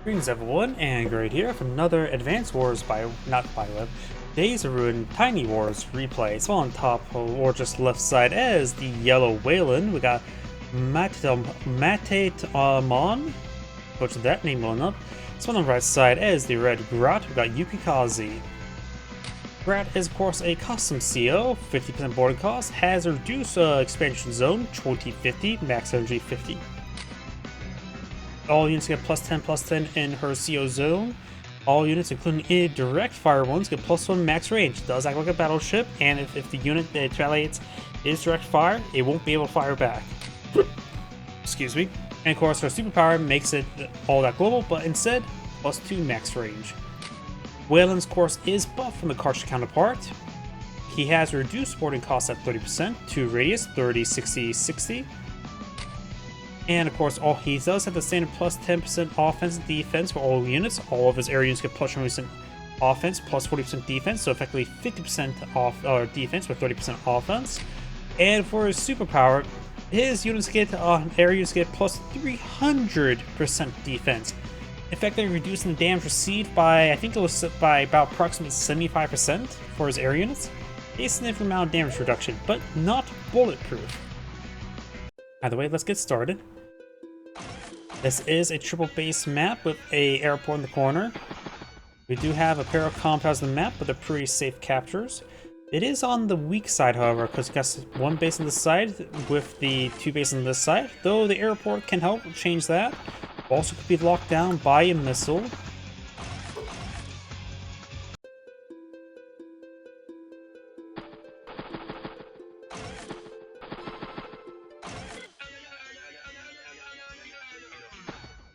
Greetings everyone, and Grat here from another Advanced Wars Days of Ruin Tiny Wars replay. So on top or just left side as the yellow Waylon, we got Matemon, butchered that name well enough. So on the right side as the red Grat, we got yukikaze. Grat is of course a custom CO, 50% boarding cost, has a reduced expansion zone, 2050, max energy 50. All units get +10/+10 in her CO zone. All units, including direct fire ones, get +1 max range. It does act like a battleship, and if the unit that retaliates is direct fire, it won't be able to fire back. Excuse me. And of course, her superpower makes it all that global, but instead, +2 max range. Waylon's course is buffed from the cartridge counterpart. He has reduced boarding costs at 30% to radius 30, 60, 60. And of course, he does have the standard +10% offense and defense for all units. All of his area units get +20% offense, +40% defense, so effectively 50% off defense with 30% offense. And for his superpower, his units get area units get +300% defense, effectively reducing the damage received by, I think it was by about approximately 75% for his area units. A significant amount of damage reduction, but not bulletproof. Either way, let's get started. This is a triple base map with a airport in the corner. We do have a pair of compounds on the map, but they're pretty safe captures. It is on the weak side, however, because it got one base on this side with the two bases on this side, though the airport can help change that. Also could be locked down by a missile.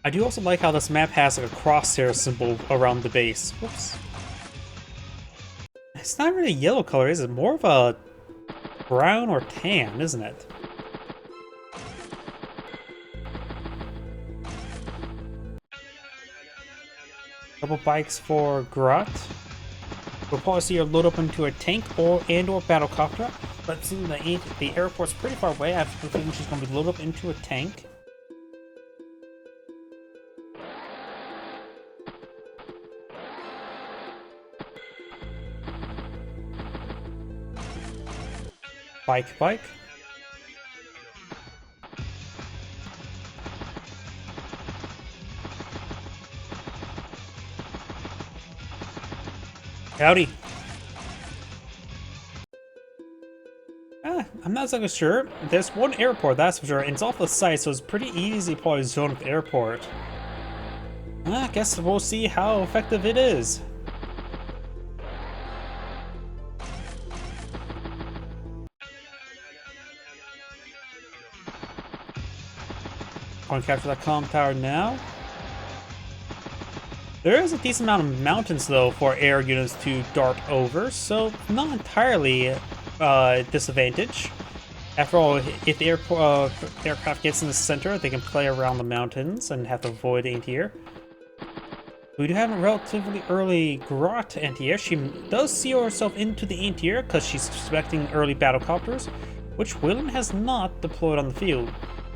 I do also like how this map has like a crosshair symbol around the base. Whoops. It's not really a yellow color, is it? More of a brown or tan, isn't it? Double bikes for Grat. We'll probably see her load up into a tank or battlecopter, but since the airport's pretty far away, I have a feeling she's going to be loaded up into a tank. Bike. Howdy. I'm not exactly sure. There's one airport, that's for sure, and it's off the site, so it's pretty easy to probably zone with the airport. I guess we'll see how effective it is. Going to capture that comm tower now. There is a decent amount of mountains though for air units to dart over, so not entirely disadvantage. After all, if the aircraft gets in the center, they can play around the mountains and have to avoid anti-air. We do have a relatively early Grat anti-air. She does seal herself into the anti-air because she's suspecting early battlecopters, which Waylon has not deployed on the field.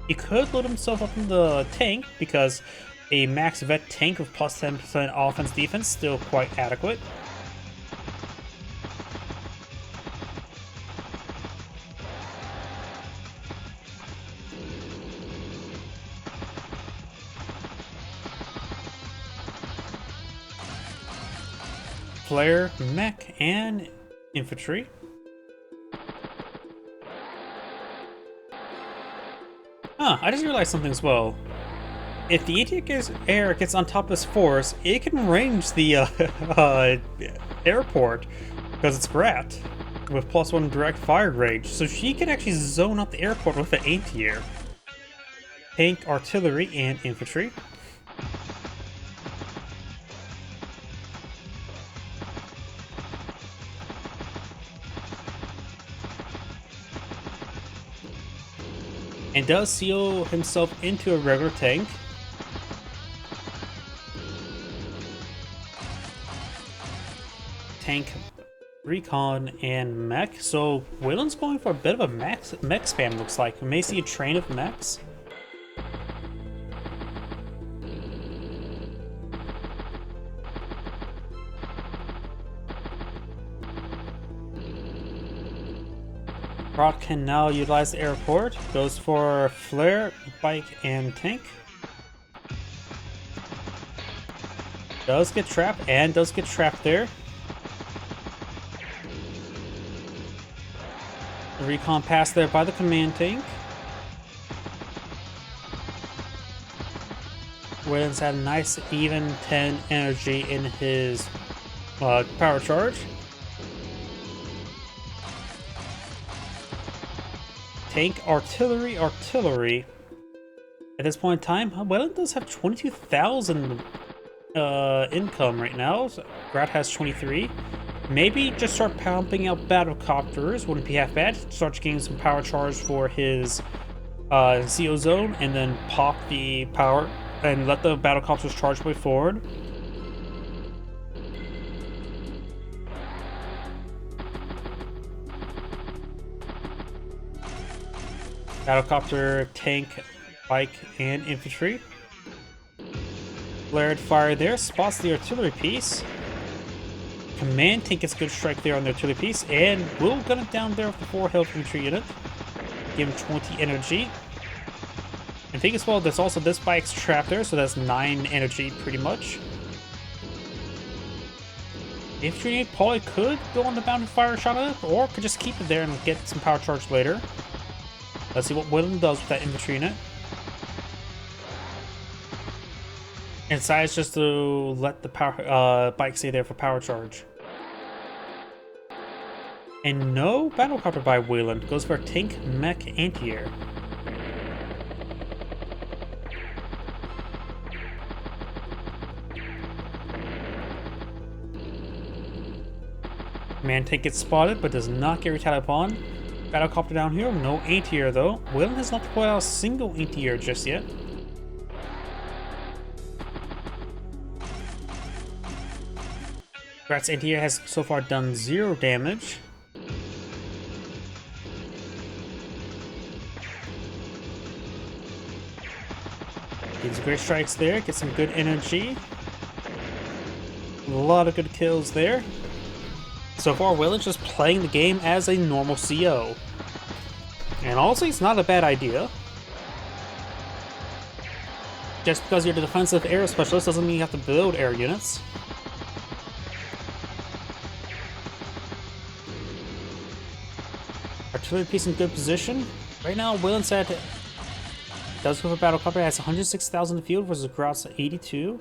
He could load himself up in the tank because a max vet tank with +10% offense defense still quite adequate. Flare, mech, and infantry. I just realized something as well. If the anti-air gets on top of this force, it can range the airport because it's Grat with +1 direct fire range, so she can actually zone out the airport with the anti-air. Tank, artillery, and infantry. And does seal himself into a regular tank. Tank, recon, and mech. So Waylon's going for a bit of a mech spam, looks like. We may see a train of mechs. Grat can now utilize the airport. Goes for flare, bike, and tank. Does get trapped and does get trapped there. The recon pass there by the command tank. Waylon's had a nice even 10 energy in his power charge. Tank, artillery. At this point in time, Waylon does have 22,000 income right now. So Grat has 23. Maybe just start pumping out battlecopters. Wouldn't be half bad. Start getting some power charge for his CO zone, and then pop the power and let the battlecopters charge way forward. Battlecopter, tank, bike, and infantry. Flared fire there, spots the artillery piece. Command tank gets a good strike there on the artillery piece, and will gun it down there with the 4 health infantry unit. Give him 20 energy. And think as well, there's also this bike's trapped there, so that's 9 energy pretty much. Infantry unit probably could go on the bounded fire shot at it, or could just keep it there and get some power charge later. Let's see what Waylon does with that infantry unit. And decides just to let the power bike stay there for power charge. And no battlecopter by Waylon. Goes for tank, mech, anti-air. Man tank gets spotted, but does not get retaliated upon. Battlecopter down here, no anti-air though. Waylon has not deployed out a single anti-air just yet. Grat's anti-air has so far done 0 damage. Gets great strikes there, gets some good energy. A lot of good kills there. So far, Waylon's just playing the game as a normal CO. And honestly, it's not a bad idea. Just because you're the defensive air specialist doesn't mean you have to build air units. Artillery piece in good position. Right now, Waylon said does go for battlecopter, has 106,000 in the field versus Grat's 82.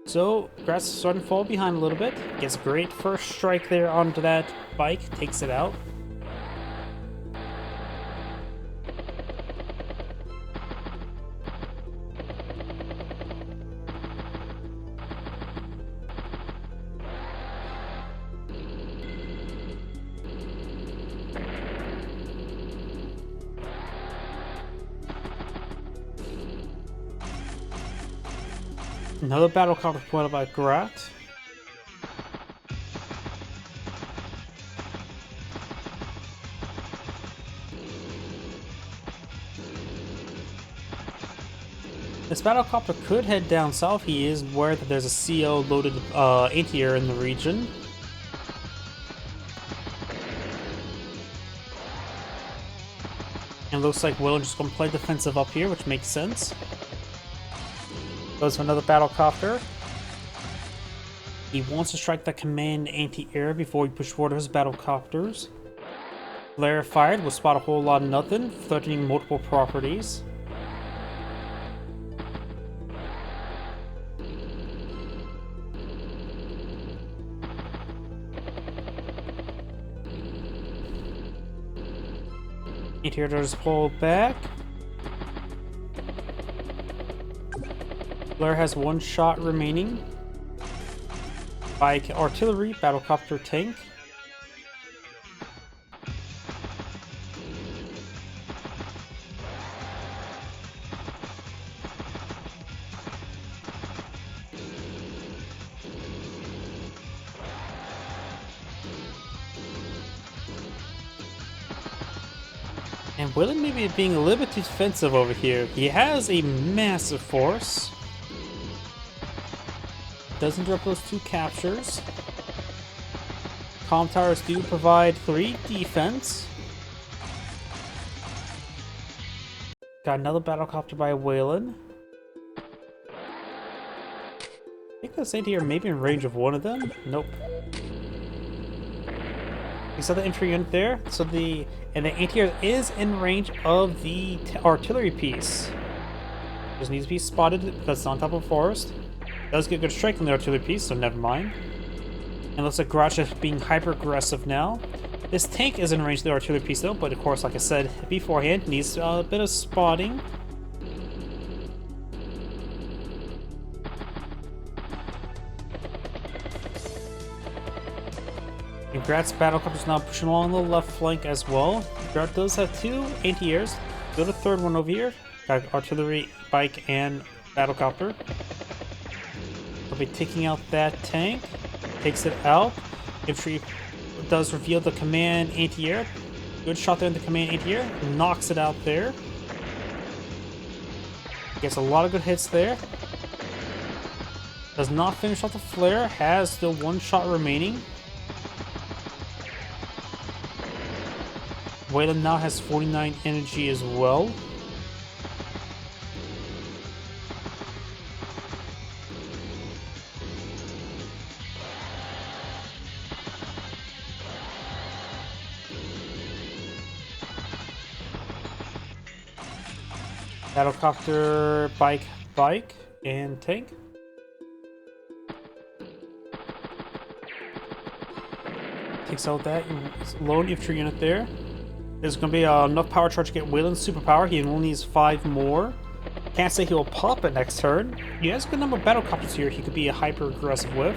So, Grat's starting to fall behind a little bit. Gets a great first strike there onto that bike, takes it out. Another battlecopter deployed by Grat. This battlecopter could head down south. He is aware that there's a CO loaded anti-air in the region. And it looks like Waylon just gonna play defensive up here, which makes sense. Goes for another battlecopter. He wants to strike that command anti-air before he pushes forward his battlecopters. Flare fired will spot a whole lot of nothing, threatening multiple properties. Anti-air does pull back. Flare has 1 shot remaining. Bike, artillery, battlecopter, tank. And Waylon maybe being a little bit too defensive over here. He has a massive force. Doesn't drop those 2 captures. Comm towers do provide 3 defense. Got another battlecopter by Waylon. I think this anti-air may be in range of one of them. Nope. You saw the infantry unit there, and the anti-air is in range of the artillery piece. Just needs to be spotted because it's on top of a forest. Does get good strike on the artillery piece, so never mind. And looks like Grat is being hyper aggressive now. This tank is in range of the artillery piece though, but of course, like I said beforehand, needs a bit of spotting. And Grat's battlecopter is now pushing along the left flank as well. Grat does have two anti-airs. Go to the third one over here. Got artillery, bike, and battlecopter. They'll be taking out that tank. Takes it out. Infantry does reveal the command anti-air. Good shot there in the command anti-air. Knocks it out there. Gets a lot of good hits there. Does not finish off the flare. Has still one shot remaining. Waylon now has 49 energy as well. Battlecopter, bike, and tank. Takes out that lone infantry unit there. There's going to be enough power charge to get Waylon's superpower. He only needs 5 more. Can't say he'll pop it next turn. He has a good number of battlecopters here he could be a hyper aggressive with.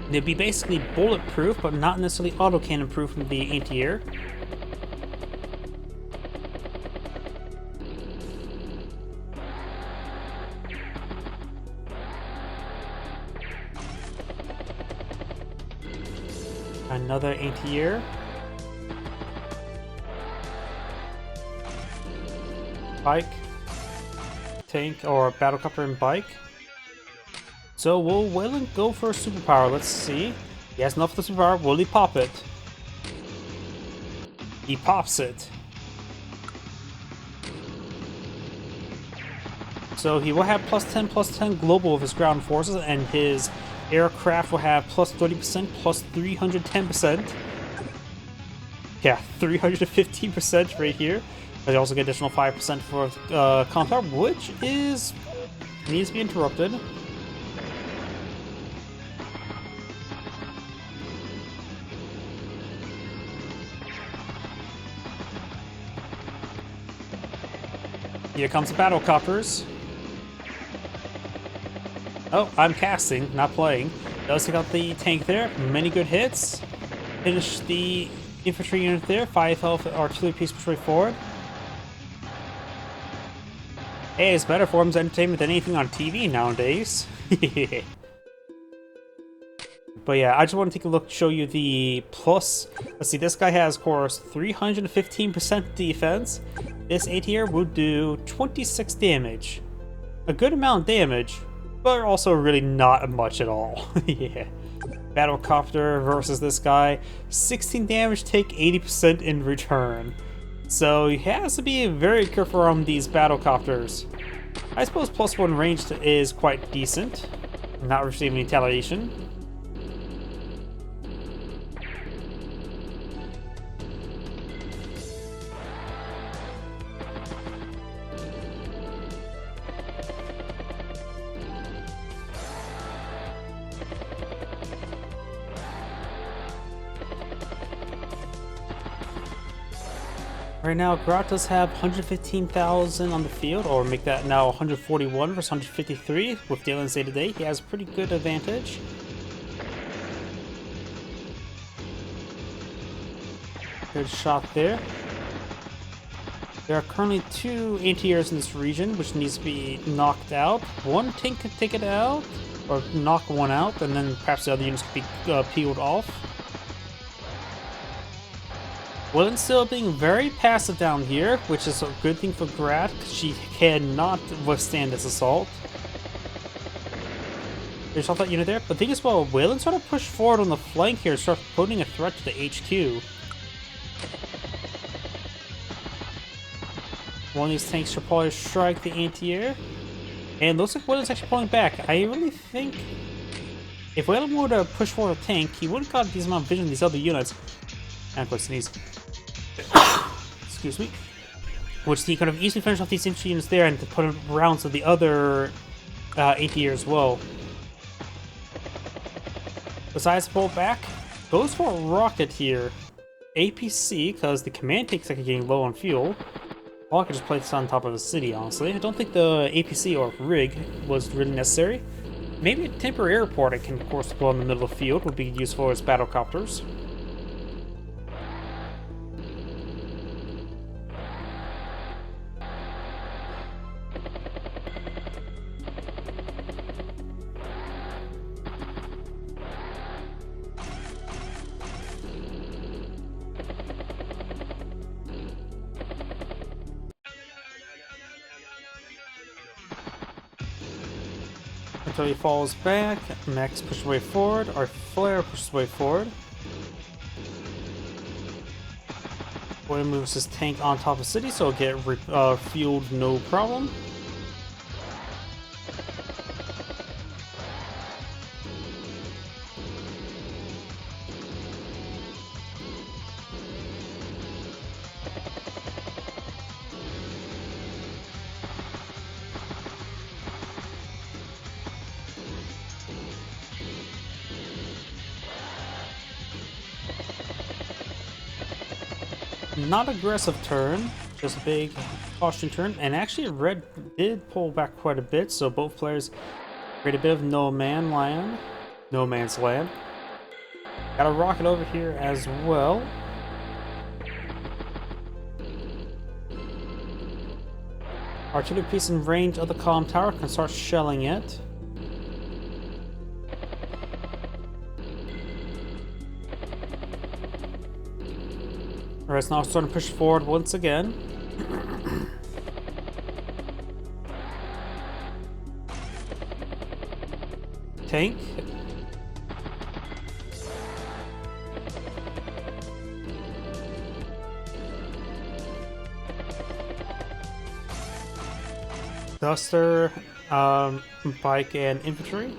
They'd be basically bulletproof, but not necessarily autocannon proof from the anti-air. Another anti-air. Bike, tank, or battlecopter and bike. So will Waylon go for a superpower? Let's see. He has enough for the superpower. Will he pop it? He pops it. So he will have +10/+10 global of his ground forces, and his aircraft will have +30%, +310%. Yeah, 315% right here. But they also get additional 5% for compound, which needs to be interrupted. Here comes the battlecopters. Oh, I'm casting, not playing. Does take out the tank there. Many good hits. Finish the infantry unit there. 5 health artillery piece push forward. Hey, it's better forms of entertainment than anything on TV nowadays. But yeah, I just want to take a look, show you the plus. Let's see, this guy has, of course, 315% defense. This ATR would do 26 damage. A good amount of damage, but also really not much at all. Yeah. Battlecopter versus this guy. 16 damage, take 80% in return. So he has to be very careful on these battlecopters. I suppose +1 range is quite decent. Not receiving retaliation. Right now, Grat does have 115,000 on the field, or make that now 141 versus 153 with Dylan's day to day. He has a pretty good advantage. Good shot there. There are currently 2 anti-airs in this region, which needs to be knocked out. One tank could take it out, or knock one out, and then perhaps the other units could be peeled off. Waylon's still being very passive down here, which is a good thing for Grat. She cannot withstand this assault. They shot that unit there, but the thing is, well, Waylon's trying to push forward on the flank here, start putting a threat to the HQ. One of these tanks should probably strike the anti-air. And looks like Waylon's actually pulling back. I really think if Waylon were to push forward a tank, he would have got a decent amount of vision in these other units. And quite sneeze. Excuse me. Which he could have easily finished off these infantry units there and to put rounds of the other anti-air as well. Besides pull back, goes for a rocket here. APC, because the command tank is like getting low on fuel. Well, I could just place this on top of the city, honestly. I don't think the APC or rig was really necessary. Maybe a temporary airport I can, of course, go in the middle of the field would be useful as battlecopters. Until he falls back, Max pushes way forward, our Flare pushes way forward. Boy moves his tank on top of the city, so it'll get fueled no problem. Not aggressive turn, just a big caution turn, and actually red did pull back quite a bit, so both players create a bit of no man's land. Got a rocket over here as well. Artillery piece in range of the column tower can start shelling it. Alright, so now starting to push forward once again. Tank. Duster, bike, and infantry.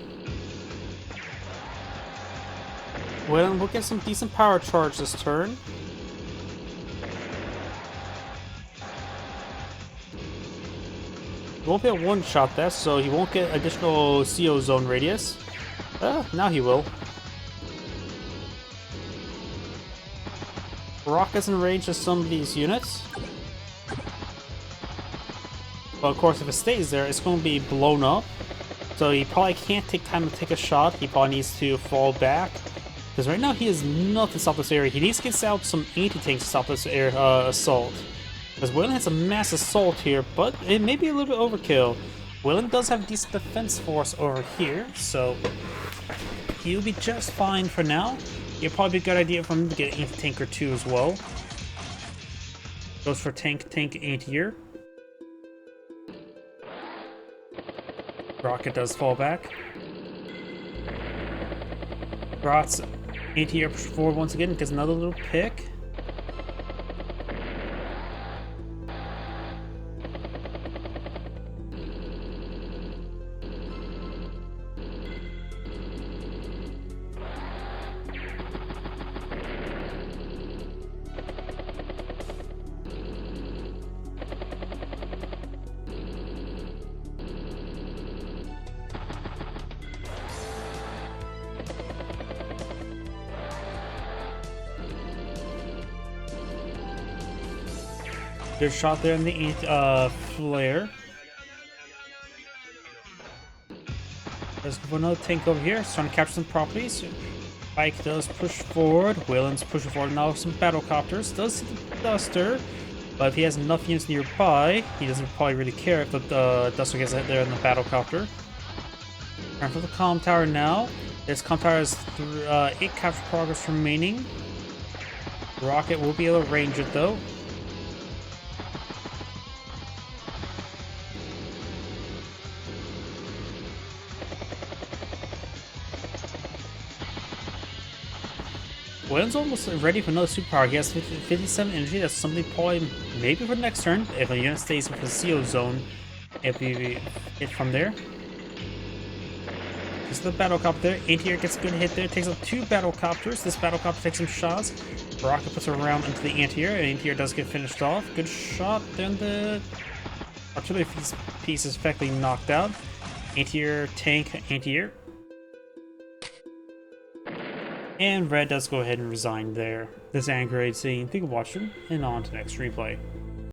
Well, we'll get some decent power charge this turn. He won't be able to one-shot that, so he won't get additional CO zone radius. Now he will. Rockets in range of some of these units. But of course, if it stays there, it's going to be blown up. So he probably can't take time to take a shot. He probably needs to fall back. Because right now he has nothing to stop this area. He needs to get out some anti-tanks to stop this assault. Because Waylon has a mass assault here, but it may be a little bit overkill. Waylon does have a decent defense force over here, so he'll be just fine for now. It'll probably be a good idea for him to get an anti-tank or two as well. Goes for tank, anti-air. Rocket does fall back. Grat's anti-air push forward once again, gets another little pick. Good shot there in the flare. Let's go for another tank over here. It's trying to capture some properties. Bike does push forward. Waylon's pushing forward now with some battlecopters. Does see the Duster, but if he has enough units nearby, he doesn't probably really care if the Duster gets hit there in the battlecopter. And for the column tower now. This column tower has 8 capture progress remaining. Rocket will be able to range it though. Waylon's almost ready for another superpower. He has 57 energy. That's something probably maybe for the next turn. If a unit stays with the CO zone, if we hit from there. This is the battlecopter there. Anti-air gets a good hit there. Takes out 2 battlecopters. This battlecopter takes some shots. Rocket puts a round into the anti-air. Anti-air does get finished off. Good shot. Then the artillery piece is effectively knocked out. Anti-air, tank, anti-air. And red does go ahead and resign there. This is Grade saying thank you for watching, and on to the next replay.